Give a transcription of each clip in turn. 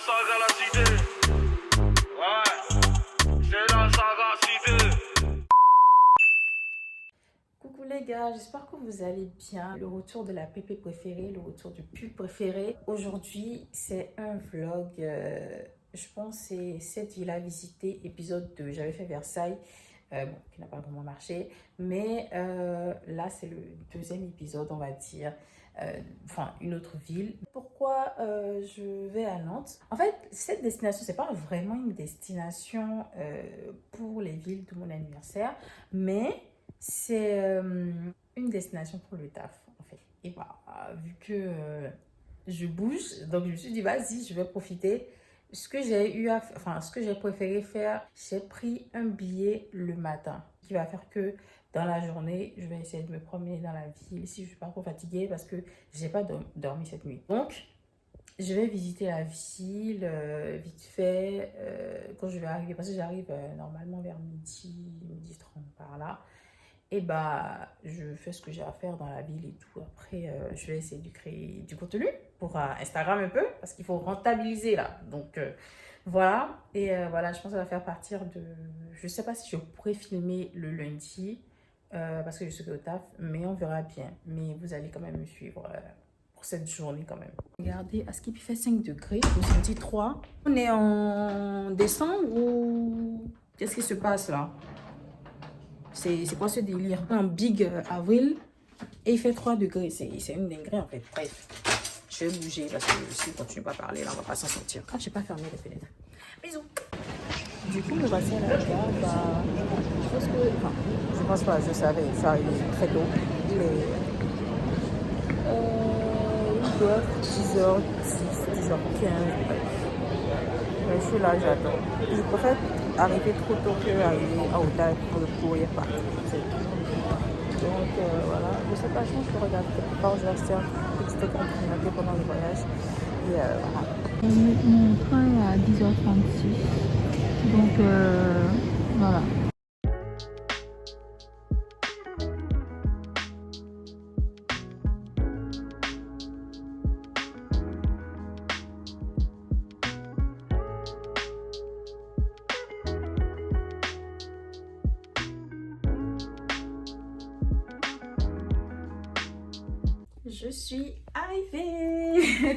saga la cité. Ouais, c'est la saga cité. Coucou les gars, j'espère que vous allez bien. Le retour de la pépé préférée, le retour du pub préféré. Aujourd'hui, c'est un vlog, je pense c'est cette ville à visiter, épisode 2. J'avais fait Versailles, bon, qui n'a pas vraiment marché. Mais là, c'est le deuxième épisode, on va dire. Enfin, une autre ville. Pourquoi je vais à Nantes? En fait, cette destination, c'est pas vraiment une destination pour les villes de mon anniversaire, mais c'est une destination pour le taf, en fait. Et bah, vu que je bouge, donc je me suis dit, vas-y, je vais profiter. Ce que j'ai eu à enfin, ce que j'ai préféré faire, j'ai pris un billet le matin qui va faire que dans la journée, je vais essayer de me promener dans la ville si je suis pas trop fatiguée parce que j'ai pas dormi cette nuit. Donc, je vais visiter la ville vite fait quand je vais arriver, parce que j'arrive normalement vers midi 30 par là. Et bah, je fais ce que j'ai à faire dans la ville et tout. Après, je vais essayer de créer du contenu pour Instagram un peu, parce qu'il faut rentabiliser là. Donc, voilà. Et voilà, je pense que ça va faire partir de... Je sais pas si je pourrais filmer le lundi, parce que je suis au taf, mais on verra bien. Mais vous allez quand même me suivre pour cette journée quand même. Regardez, à Skip, il fait 5 degrés, je me suis dit 3. On est en décembre ou... Qu'est-ce qui se passe là? C'est quoi ce délire? Un big avril et il fait 3 degrés. C'est une dinguerie en fait. Bref, je vais bouger parce que si on continue pas à parler, là, on va pas s'en sortir. Ah, j'ai pas fermé les fenêtres. Bisous. Du coup, me voici à la gare. Bah, je pense que... Enfin, je pense pas, je savais. Je suis arrivée très tôt. Il doit être 10h10, 10h15. Bref. Mais je suis là, j'adore. Je préfère arriver trop tôt qu'arriver à hauteur pour le courir partout. Donc voilà, je sais pas, je pense que je regarde quelque part, je vais rester un petit peu complimenté pendant le voyage. Et voilà. Mon train est à 10h36. Donc voilà. Je suis arrivée.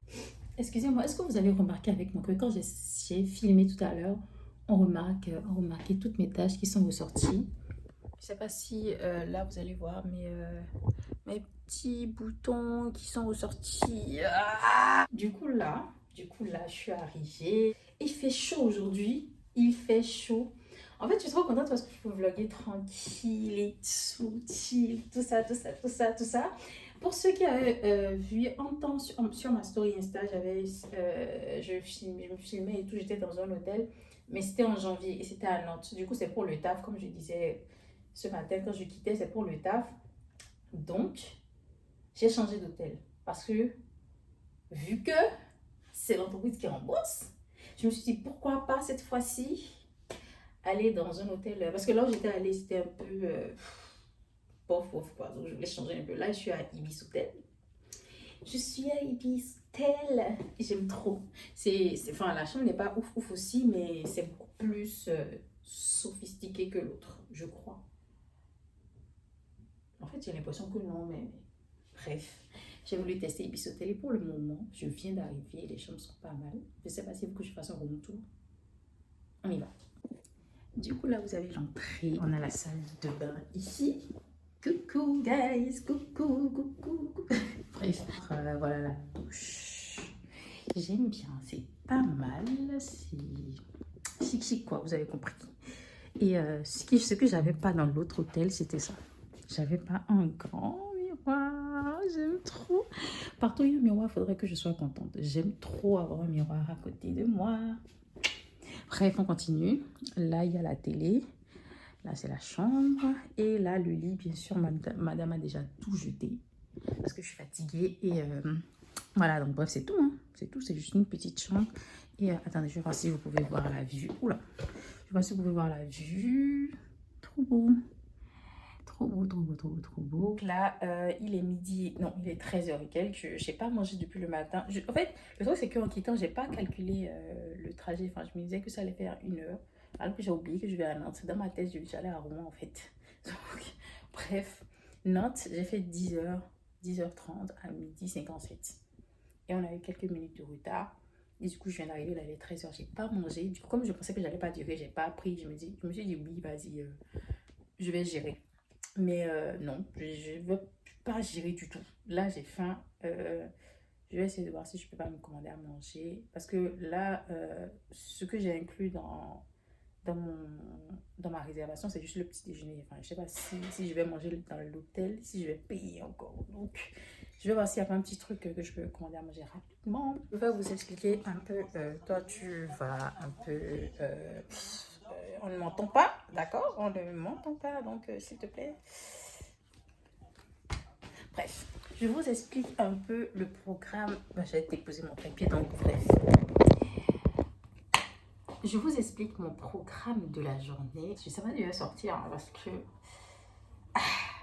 Excusez-moi, est-ce que vous avez remarqué avec moi que quand j'ai filmé tout à l'heure, on remarquait toutes mes taches qui sont ressorties. Je sais pas si là vous allez voir mes petits boutons qui sont ressortis. Ah, du coup là, je suis arrivée. Il fait chaud aujourd'hui. Il fait chaud. En fait, je suis trop contente parce que je peux vlogger tranquille et tout, chill, tout ça. Pour ceux qui avaient vu en temps sur ma story Insta, je me filmais et tout, j'étais dans un hôtel, mais c'était en janvier et c'était à Nantes. Du coup, c'est pour le taf, comme je disais ce matin quand je quittais, c'est pour le taf. Donc, j'ai changé d'hôtel parce que vu que c'est l'entreprise qui rembourse, je me suis dit pourquoi pas cette fois-ci aller dans un hôtel, parce que là où j'étais allée, c'était un peu bof quoi, donc je voulais changer un peu. Là, je suis à Ibis Hotel. Je suis à Ibis Hotel. J'aime trop. Enfin, la chambre n'est pas ouf aussi, mais c'est beaucoup plus sophistiqué que l'autre, je crois. En fait, j'ai l'impression que non, mais bref. J'ai voulu tester Ibis Hotel et pour le moment, je viens d'arriver. Les chambres sont pas mal. Je sais pas si vous que je fasse un room tour. On y va. Du coup, là, vous avez l'entrée. On a la salle de bain ici. Coucou, guys. Coucou. Bref, voilà la douche. J'aime bien. C'est pas mal. C'est chic, quoi. Vous avez compris. Et ce que j'avais pas dans l'autre hôtel, c'était ça. J'avais pas un grand miroir. J'aime trop. Partout où il y a un miroir, il faudrait que je sois contente. J'aime trop avoir un miroir à côté de moi. Bref, on continue. Là, il y a la télé. Là, c'est la chambre. Et là, le lit, bien sûr, madame a déjà tout jeté. Parce que je suis fatiguée. Et voilà, donc bref, c'est tout. Hein. C'est tout, c'est juste une petite chambre. Et attendez, je vais voir si vous pouvez voir la vue. Oula. Je vais voir si vous pouvez voir la vue. Trop beau. Trop beau, trop beau, trop beau, trop beau. Donc là, il est midi, non, il est 13h et quelques. Je n'ai pas mangé depuis le matin. En fait, le truc, c'est qu'en quittant, je n'ai pas calculé le trajet. Enfin, je me disais que ça allait faire 1 heure. Alors que j'ai oublié que je vais à Nantes. Dans ma tête, j'allais à Rouen, en fait. Donc, bref, Nantes, j'ai fait 10h, 10h30 à midi 57. Et on a eu quelques minutes de retard. Et du coup, je viens d'arriver, là, il est 13h. Je n'ai pas mangé. Du coup, comme je pensais que je n'allais pas durer, je n'ai pas pris. Je me suis dit, oui, vas-y, je vais gérer. Mais non, je ne veux pas gérer du tout. Là, j'ai faim. Je vais essayer de voir si je peux pas me commander à manger. Parce que là, ce que j'ai inclus dans ma réservation, c'est juste le petit déjeuner. Enfin, je sais pas si je vais manger dans l'hôtel, si je vais payer encore. Donc, je vais voir s'il y a pas un petit truc que je peux commander à manger rapidement. Je vais vous expliquer un peu. Toi, tu vas un peu... on ne m'entend pas, d'accord? On ne m'entend pas, donc s'il te plaît. Bref, je vous explique un peu le programme. J'ai déposé mon trépied, donc bref. Je vous explique mon programme de la journée. Je sais pas si je vais sortir hein,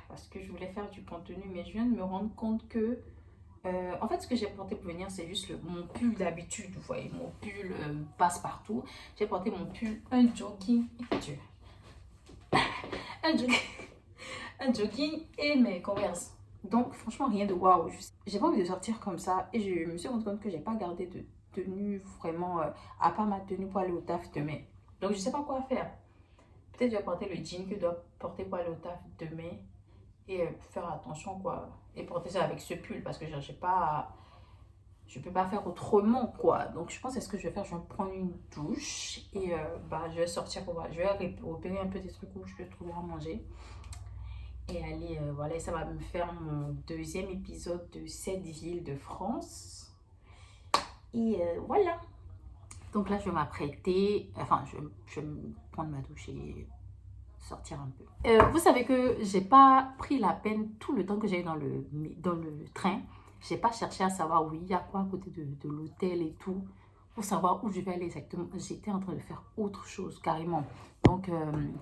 parce que je voulais faire du contenu, mais je viens de me rendre compte que en fait, ce que j'ai porté pour venir, c'est juste mon pull d'habitude. Vous voyez, mon pull passe-partout. J'ai porté mon pull, un jogging. Dieu. un jogging et mes Converse. Donc, franchement, rien de waouh. J'ai pas envie de sortir comme ça. Et je me suis rendu compte que j'ai pas gardé de tenue vraiment, à part ma tenue pour aller au taf demain. Donc, je sais pas quoi faire. Peut-être je vais porter le jean que je dois porter pour aller au taf demain. Et faire attention quoi, et porter ça avec ce pull parce que je peux pas faire autrement quoi. Donc je pense que ce que je vais faire, je vais prendre une douche et je vais sortir pour voir, je vais repérer un peu des trucs où je peux trouver à manger et aller voilà, ça va me faire mon deuxième épisode de 7 villes de France et voilà. Donc là je vais m'apprêter, enfin je vais prendre ma douche et sortir un peu. Vous savez que j'ai pas pris la peine tout le temps que j'ai eu dans le train. J'ai pas cherché à savoir oui, il y a quoi à côté de l'hôtel et tout pour savoir où je vais aller exactement. J'étais en train de faire autre chose carrément. Donc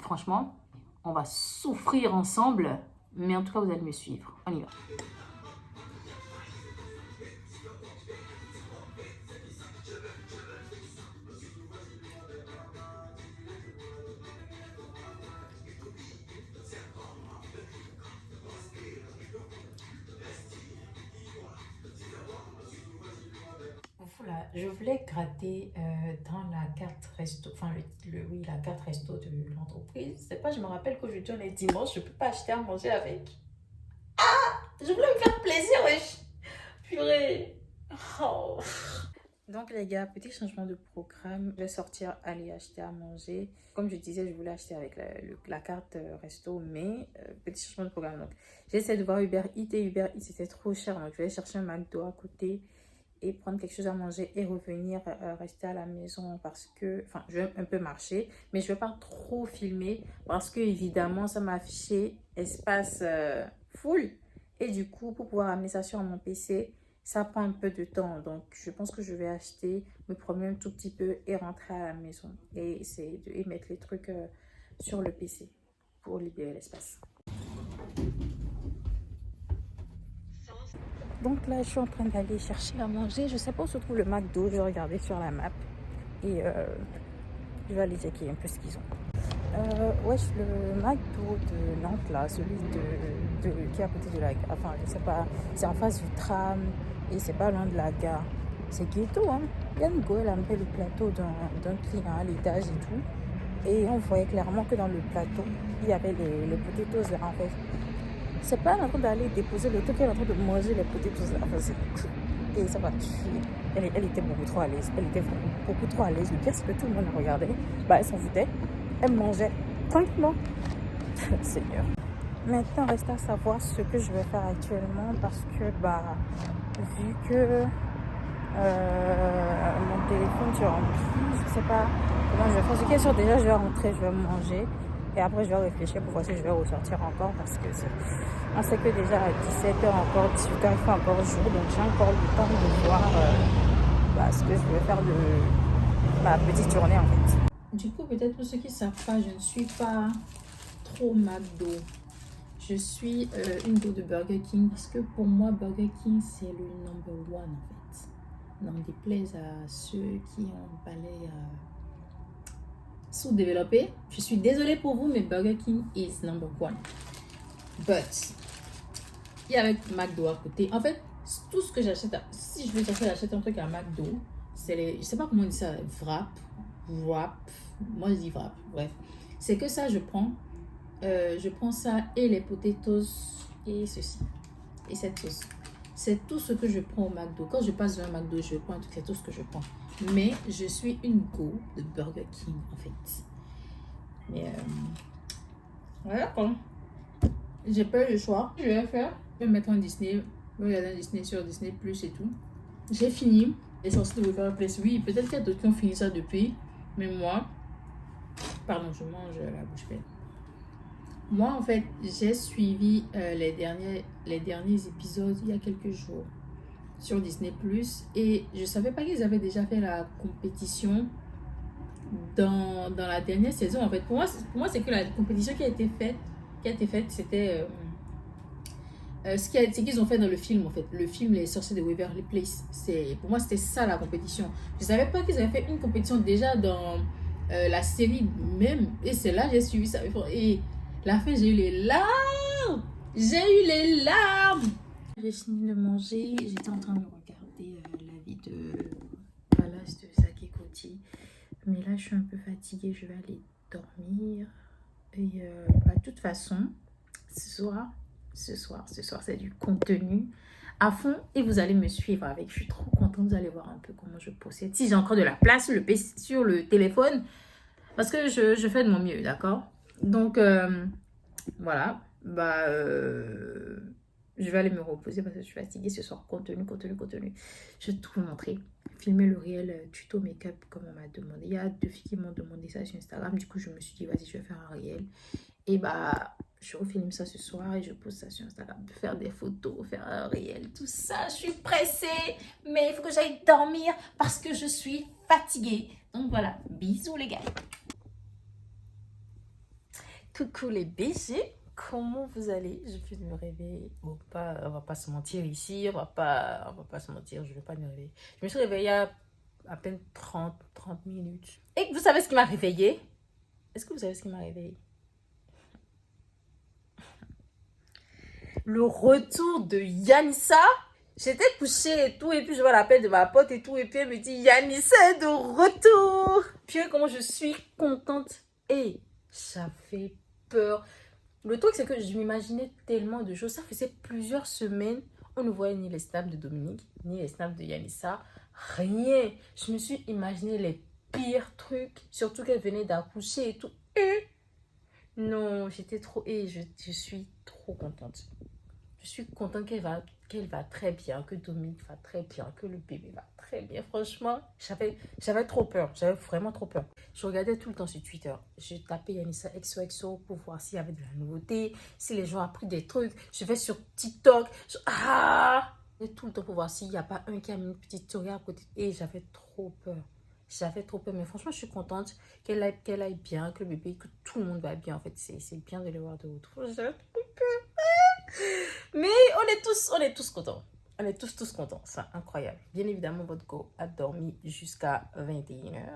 franchement, on va souffrir ensemble, mais en tout cas vous allez me suivre. On y va. Voilà, je voulais gratter dans la carte resto, enfin oui, la carte resto de l'entreprise. C'est pas, je me rappelle qu'aujourd'hui on est dimanche, je peux pas acheter à manger avec. Ah, je voulais me faire plaisir, wesh. Purée. Oh. Donc les gars, petit changement de programme. Je vais sortir, aller acheter à manger. Comme je disais, je voulais acheter avec la carte resto, mais petit changement de programme. Donc j'essaie de voir Uber Eats et Uber Eats c'était trop cher. Donc je vais chercher un McDo à côté et prendre quelque chose à manger et revenir rester à la maison parce que, enfin, je vais un peu marcher, mais je ne vais pas trop filmer parce que évidemment, ça m'a affiché espace full et du coup, pour pouvoir amener ça sur mon PC, ça prend un peu de temps. Donc, je pense que je vais acheter, me promener un tout petit peu et rentrer à la maison et essayer de mettre les trucs sur le PC pour libérer l'espace. Donc là, je suis en train d'aller chercher à manger. Je sais pas où se trouve le McDo. Je vais regarder sur la map. Et je vais aller checker un peu ce qu'ils ont. Ouais, le McDo de Nantes, là, celui qui est à côté de la gare. Enfin, je sais pas. C'est en face du tram. Et c'est pas loin de la gare. C'est ghetto, hein. Yann Goël a mis le plateau d'un client à l'étage et tout. Et on voyait clairement que dans le plateau, il y avait les potatoes là, en fait. C'est pas en train d'aller déposer le truc, elle est en train de manger les potatoes là. Enfin, et ça va tuer. Elle était beaucoup trop à l'aise. Elle était beaucoup trop à l'aise. Le pire, c'est que tout le monde la regardait. Elle s'en foutait. Elle mangeait tranquillement. Seigneur. Maintenant, reste à savoir ce que je vais faire actuellement parce que, vu que mon téléphone est rempli, je sais pas comment je vais faire. Ce qui est sûr, déjà, je vais rentrer, je vais manger. Et après, je vais réfléchir pour voir si je vais ressortir encore parce que on sait que déjà à 17h, encore 18h, il fait encore jour. Donc, j'ai encore le temps de voir ce que je vais faire de ma petite journée en fait. Du coup, peut-être pour ceux qui ne savent pas, je ne suis pas trop McDo. Je suis une go de Burger King parce que pour moi, Burger King, c'est le number one en fait. N'en déplaise à ceux qui ont un palais sous-développé. Je suis désolée pour vous, mais Burger King is number one. But, il y a avec McDo à côté. En fait, tout ce que j'achète, si je veux j'achète un truc à McDo, c'est les, je sais pas comment on dit ça, wrap, moi je dis wrap, bref. C'est que ça, je prends ça et les potatoes et ceci, et cette sauce. C'est tout ce que je prends au McDo. Quand je passe dans un McDo, je prends un truc, c'est tout ce que je prends. Mais je suis une go de Burger King en fait. Mais voilà quoi. J'ai pas eu le choix. Je vais faire. Je vais mettre un Disney. Je vais regarder un Disney sur Disney Plus et tout. J'ai fini. Les sorties de Waverly Place. Oui, peut-être qu'il y a d'autres qui ont fini ça depuis. Mais moi. Pardon, je mange la bouche pleine. Moi, en fait, j'ai suivi les derniers épisodes il y a quelques jours sur Disney Plus. Et je savais pas qu'ils avaient déjà fait la compétition dans la dernière saison. En fait, pour moi c'est que la compétition qui a été faite, c'était c'est qu'ils ont fait dans le film en fait. Le film Les Sorciers de Waverly Place. Pour moi, c'était ça la compétition. Je savais pas qu'ils avaient fait une compétition déjà dans la série même. Et c'est là que j'ai suivi ça. Et la fin, j'ai eu les larmes. J'ai fini de manger. J'étais en train de regarder la vie de Palace de Saki Koti. Mais là, je suis un peu fatiguée. Je vais aller dormir. Et de toute façon, ce soir, c'est du contenu à fond. Et vous allez me suivre avec. Je suis trop contente. Vous allez voir un peu comment je possède. Si j'ai encore de la place sur le téléphone. Parce que je fais de mon mieux, d'accord? Donc, voilà. Je vais aller me reposer parce que je suis fatiguée ce soir. Contenu. Je vais tout vous montrer. Filmer le réel tuto make-up comme on m'a demandé. Il y a 2 filles qui m'ont demandé ça sur Instagram. Du coup, je me suis dit, vas-y, je vais faire un réel. Et je refilme ça ce soir et je pose ça sur Instagram. Faire des photos, faire un réel, tout ça. Je suis pressée, mais il faut que j'aille dormir parce que je suis fatiguée. Donc voilà, bisous les gars. Coucou les BG, comment vous allez? Je viens de me réveiller. Bon, on va pas se mentir ici, on va pas se mentir, je vais pas me réveiller. Je me suis réveillée il y a à peine 30 minutes. Et vous savez ce qui m'a réveillée? Est-ce que vous savez ce qui m'a réveillée? Le retour de Yanissa. J'étais couchée et tout, et puis je vois l'appel de ma pote et tout, et puis elle me dit Yanissa est de retour. Puis comment je suis contente. Et ça fait peur. Le truc, c'est que je m'imaginais tellement de choses. Ça faisait plusieurs semaines. On ne voyait ni les snaps de Dominique, ni les snaps de Yanissa. Rien. Je me suis imaginé les pires trucs. Surtout qu'elle venait d'accoucher et tout. Et non, j'étais trop... Et je suis trop contente. Je suis contente qu'elle va très bien, que Dominique va très bien, que le bébé va très bien. Franchement, j'avais trop peur. J'avais vraiment trop peur. Je regardais tout le temps sur Twitter. Je tapais Yanissa XOXO pour voir s'il y avait de la nouveauté, si les gens ont appris des trucs. Je vais sur TikTok. Et tout le temps pour voir s'il n'y a pas un qui a mis une petite story à côté. Et j'avais trop peur. Mais franchement, je suis contente qu'elle aille bien, que le bébé, que tout le monde va bien. En fait, c'est bien de le voir de retour. J'avais trop peur. Mais on est tous contents. On est tous contents. C'est incroyable. Bien évidemment, votre go a dormi jusqu'à 21h.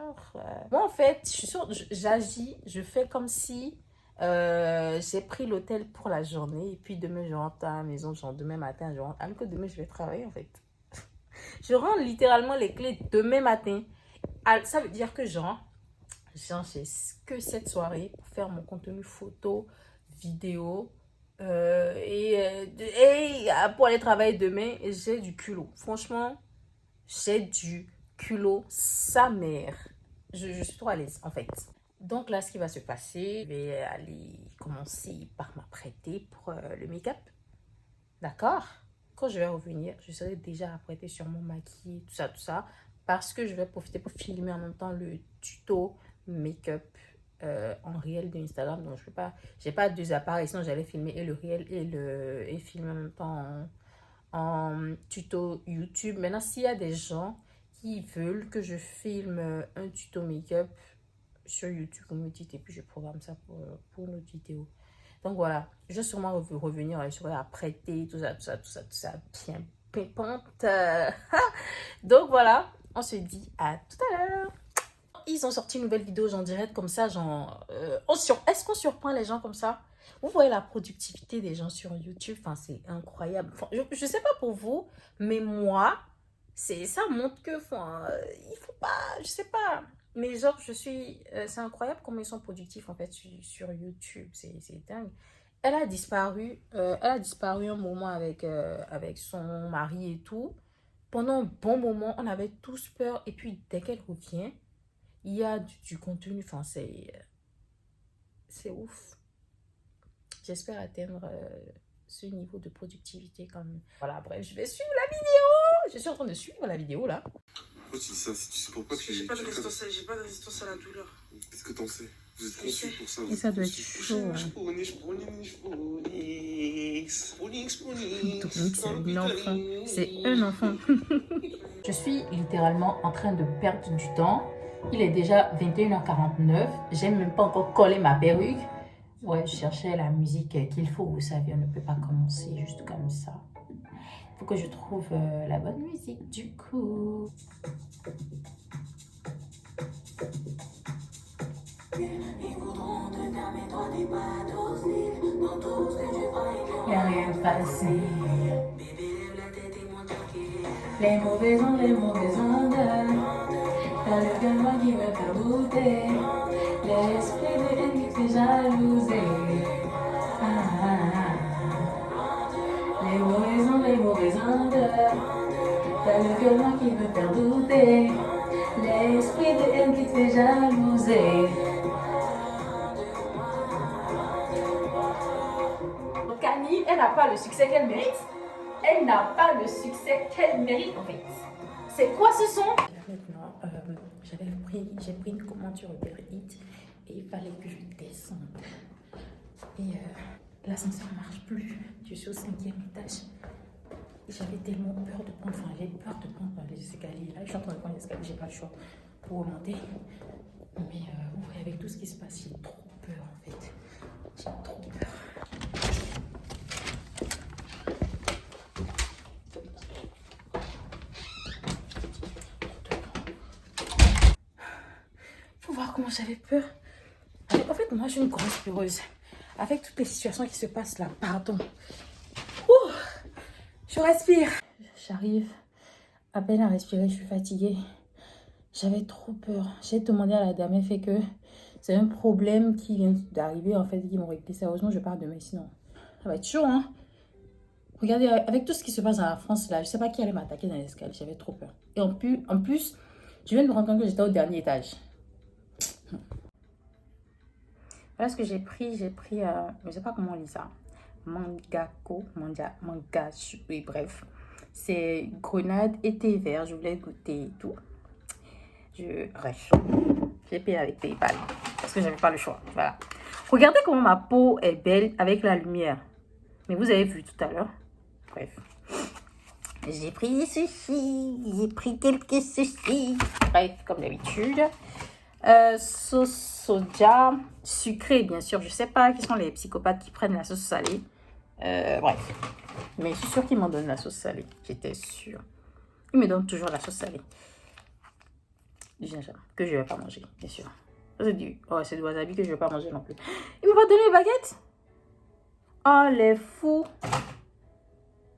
Moi, en fait, je suis sûre, j'agis, je fais comme si j'ai pris l'hôtel pour la journée. Et puis demain, je rentre à la maison. Genre demain matin, je rentre. Alors que demain, je vais travailler, en fait. Je rends littéralement les clés demain matin. Ça veut dire que j'ai que cette soirée pour faire mon contenu photo, vidéo. Et pour aller travailler demain, j'ai du culot. Franchement, j'ai du culot, sa mère. Je suis trop à l'aise, en fait. Donc là, ce qui va se passer, je vais aller commencer par m'apprêter pour le make-up. D'accord? Quand je vais revenir, je serai déjà apprêtée, sûrement maquillée, tout ça. Parce que je vais profiter pour filmer en même temps le tuto make-up en réel de Instagram. Donc, j'ai pas 2 appareils, sinon j'allais filmer et le réel et filmer en même temps en tuto YouTube. Maintenant, s'il y a des gens qui veulent que je filme un tuto make-up sur YouTube, vous me dites et puis je programme ça pour une autre vidéo. Donc voilà, je vais sûrement revenir, je serai apprêtée, tout ça, bien pépante. Donc voilà, on se dit à tout à l'heure. Ils ont sorti une nouvelle vidéo, j'en dirais comme ça, genre... Est-ce qu'on surprend les gens comme ça? Vous voyez la productivité des gens sur YouTube, enfin, c'est incroyable. Enfin, je sais pas pour vous, mais moi, ça montre que, enfin, il faut pas, je sais pas. Mais genre, c'est incroyable comment ils sont productifs, en fait, sur YouTube, c'est dingue. Elle a disparu un moment avec son mari et tout. Pendant un bon moment, on avait tous peur. Et puis, dès qu'elle revient, il y a du contenu, enfin, c'est ouf. J'espère atteindre ce niveau de productivité quand même. Voilà, bref, je vais suivre la vidéo. Je suis en train de suivre la vidéo là. Pourquoi tu dis ça? Si tu sais pourquoi tu... J'ai pas de résistance à la douleur. Qu'est-ce que t'en sais? Vous êtes conçus pour ça. Et ça doit être chaud. Hein. C'est un enfant. Je suis littéralement en train de perdre du temps. Il est déjà 21h49. J'ai même pas encore collé ma perruque. Ouais, je cherchais la musique qu'il faut. Vous savez, on ne peut pas commencer juste comme ça. Il faut que je trouve la bonne musique du coup. Il n'y a rien de passé. Les mauvaises ondes. T'as le gamin qui me fait router. L'esprit de haine qui fait jalouser. Les mauvaises ondes. T'as le gamin qui me fait douter. L'esprit de haine qui te fait jalouser. Kani, elle n'a pas le succès qu'elle mérite. Elle n'a pas le succès qu'elle mérite en fait. C'est quoi ce son? Maintenant, j'ai pris une commande sur Uber Eats et il fallait que je descende. Et l'ascenseur ne marche plus. Je suis au 5e étage. J'avais tellement peur de prendre, j'ai peur de prendre les escaliers. Là, je suis en train de prendre les escaliers, j'ai pas le choix pour remonter. Mais vous voyez, avec tout ce qui se passe, j'ai trop peur en fait. J'ai trop peur. Faut voir comment j'avais peur. En fait, moi, je suis une grosse peureuse. Avec toutes les situations qui se passent là, pardon. Ouh, je respire. J'arrive à peine à respirer, je suis fatiguée. J'avais trop peur. J'ai demandé à la dame, elle fait que c'est un problème qui vient d'arriver, en fait, qui m'ont réglé. Sérieusement, je pars demain, sinon ça va être chaud, hein. Regardez, avec tout ce qui se passe dans la France, là, je sais pas qui allait m'attaquer dans l'escalier. J'avais trop peur. Et en plus, je viens de me rendre compte que j'étais au dernier étage. Voilà ce que j'ai pris. Je ne sais pas comment on lit ça. Mangako, oui, bref. C'est grenade et thé vert. Je voulais goûter et tout. Bref, j'ai payé avec PayPal parce que j'avais pas le choix. Voilà. Regardez comment ma peau est belle avec la lumière. Mais vous avez vu tout à l'heure. Bref. J'ai pris ceci. J'ai pris quelques ceci. Bref, comme d'habitude. Sauce soja sucrée, bien sûr. Je sais pas qui sont les psychopathes qui prennent la sauce salée. Bref. Mais je suis sûre qu'ils m'en donnent la sauce salée. J'étais sûre. Ils me donnent toujours la sauce salée. Du gingembre, que je vais pas manger, bien sûr. C'est du wasabi que je vais pas manger non plus. Ils m'ont pas donné mes baguettes. Oh, les fous.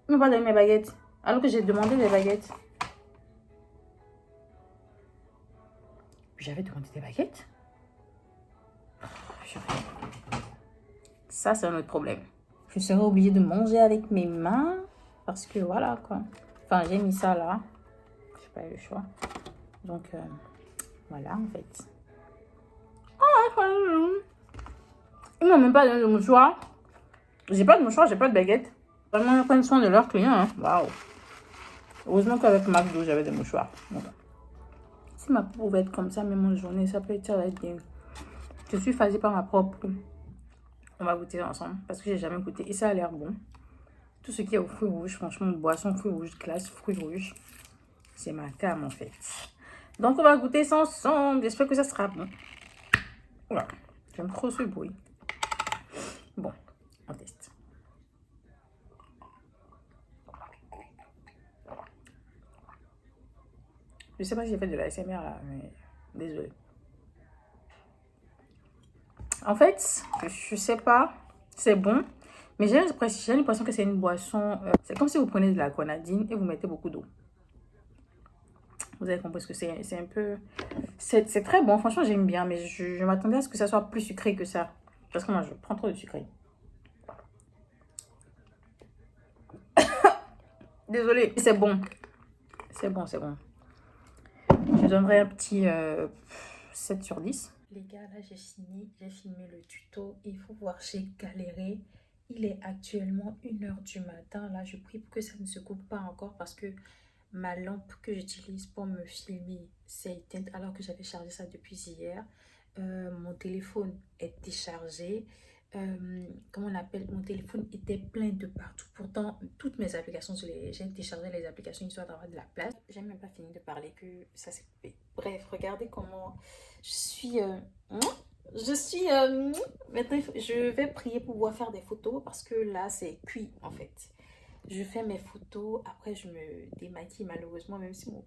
Ils m'ont pas donné mes baguettes. Alors que j'ai demandé des baguettes. J'avais demandé des baguettes. Ça, c'est un autre problème. Je serai obligée de manger avec mes mains. Parce que voilà, quoi. Enfin, j'ai mis ça là. Je n'ai pas eu le choix. Donc, voilà, en fait. Ils m'ont même pas donné de mouchoir. J'ai pas de mouchoir, j'ai pas de baguette. Vraiment, ils prennent soin de leurs clients. Hein. Waouh. Heureusement qu'avec McDo, j'avais des mouchoirs. Voilà. Si ma peau pouvait être comme ça, même en journée, ça peut être bien. Je suis fasée par ma propre peau. On va goûter ensemble parce que j'ai jamais goûté et ça a l'air bon. Tout ce qui est aux fruits rouges, franchement, boisson, fruits rouges, glace, fruits rouges, c'est ma came en fait. Donc on va goûter ça ensemble. J'espère que ça sera bon. Voilà. J'aime trop ce bruit. Bon, On teste. Je sais pas si j'ai fait de la SMR là, mais désolé. En fait, je sais pas, c'est bon, mais j'ai l'impression que c'est une boisson. C'est comme si vous prenez de la grenadine et vous mettez beaucoup d'eau. Vous avez compris ce que c'est. C'est un peu. C'est très bon, franchement, j'aime bien, mais je m'attendais à ce que ça soit plus sucré que ça. Parce que moi, je prends trop de sucré. Désolée, c'est bon. C'est bon, c'est bon. Je donnerai un petit 7 sur 10. Les gars, là, j'ai fini. J'ai filmé le tuto. Il faut voir, j'ai galéré. Il est actuellement 1h du matin. Là, je prie pour que ça ne se coupe pas encore parce que ma lampe que j'utilise pour me filmer s'est éteinte alors que j'avais chargé ça depuis hier. Mon téléphone est déchargé. Comment on appelle, mon téléphone était plein de partout. Pourtant, toutes mes applications, j'ai téléchargé les applications histoire d'avoir de la place. J'ai même pas fini de parler que ça s'est coupé. Bref, regardez comment je suis. Maintenant, je vais prier pour pouvoir faire des photos parce que là, c'est cuit en fait. Je fais mes photos, après je me démaquille malheureusement, même si mon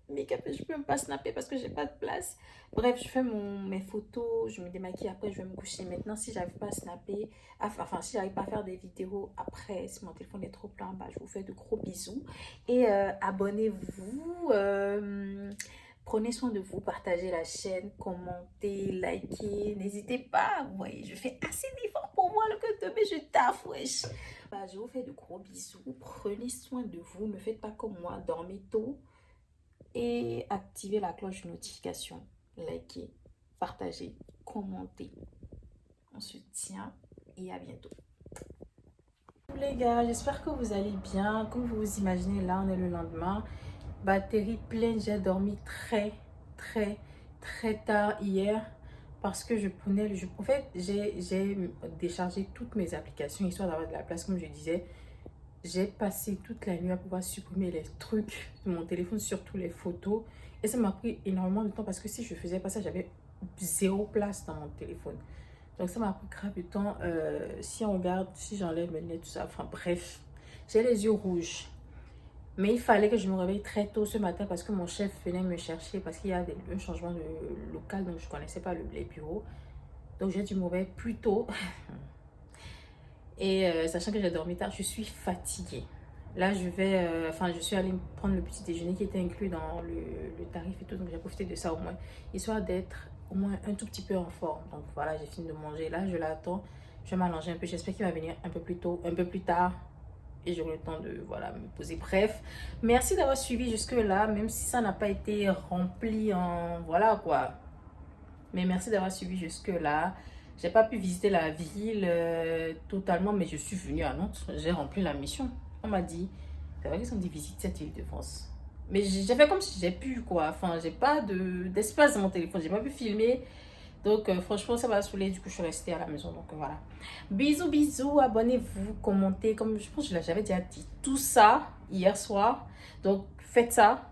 make-up, je peux même pas snapper parce que j'ai pas de place. Bref, je fais mes photos, je me démaquille, après je vais me coucher. Maintenant, si j'arrive pas à snapper, enfin si j'arrive pas à faire des vidéos après, si mon téléphone est trop plein, bah, je vous fais de gros bisous. Et abonnez-vous, prenez soin de vous, partagez la chaîne, commentez, likez, n'hésitez pas. Vous voyez, je fais assez d'efforts pour moi, le cœur de mais je taffe, wesh. Bah, je vous fais de gros bisous, prenez soin de vous, ne faites pas comme moi, dormez tôt. Et activez la cloche de notification, likez, partagez, commentez. On se tient et à bientôt. Les gars, j'espère que vous allez bien. Comme vous vous imaginez, là on est le lendemain. Batterie pleine, j'ai dormi très tard hier parce que en fait, j'ai déchargé toutes mes applications histoire d'avoir de la place, comme je disais. J'ai passé toute la nuit à pouvoir supprimer les trucs de mon téléphone, surtout les photos. Et ça m'a pris énormément de temps parce que si je faisais pas ça, j'avais 0 place dans mon téléphone. Donc ça m'a pris grave de temps. Si on regarde, si j'enlève mes lunettes, tout ça, enfin bref, j'ai les yeux rouges. Mais il fallait que je me réveille très tôt ce matin parce que mon chef venait me chercher parce qu'il y a un changement de local, donc je ne connaissais pas les bureaux. Donc j'ai dû me réveiller plus tôt. Et sachant que j'ai dormi tard, je suis fatiguée. Là, je suis allée prendre le petit déjeuner qui était inclus dans le tarif et tout. Donc, j'ai profité de ça au moins, histoire d'être au moins un tout petit peu en forme. Donc, voilà, j'ai fini de manger. Là, je l'attends. Je vais m'allonger un peu. J'espère qu'il va venir un peu plus tôt, un peu plus tard. Et j'aurai le temps de, voilà, me poser. Bref, merci d'avoir suivi jusque-là, même si ça n'a pas été rempli en... Voilà, quoi. Mais merci d'avoir suivi jusque-là. J'ai pas pu visiter la ville totalement, mais je suis venue à Nantes. J'ai rempli la mission. On m'a dit, c'est vrai qu'ils ont dit visite cette île de France. Mais j'ai fait comme si j'ai pu, quoi. Enfin, j'ai pas d'espace dans mon téléphone. J'ai pas pu filmer. Donc, franchement, ça m'a saoulé. Du coup, je suis restée à la maison. Donc, voilà. Bisous, bisous. Abonnez-vous, commentez. Comme je pense que j'avais déjà dit tout ça hier soir. Donc, faites ça.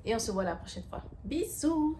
Et on se voit la prochaine fois. Bisous.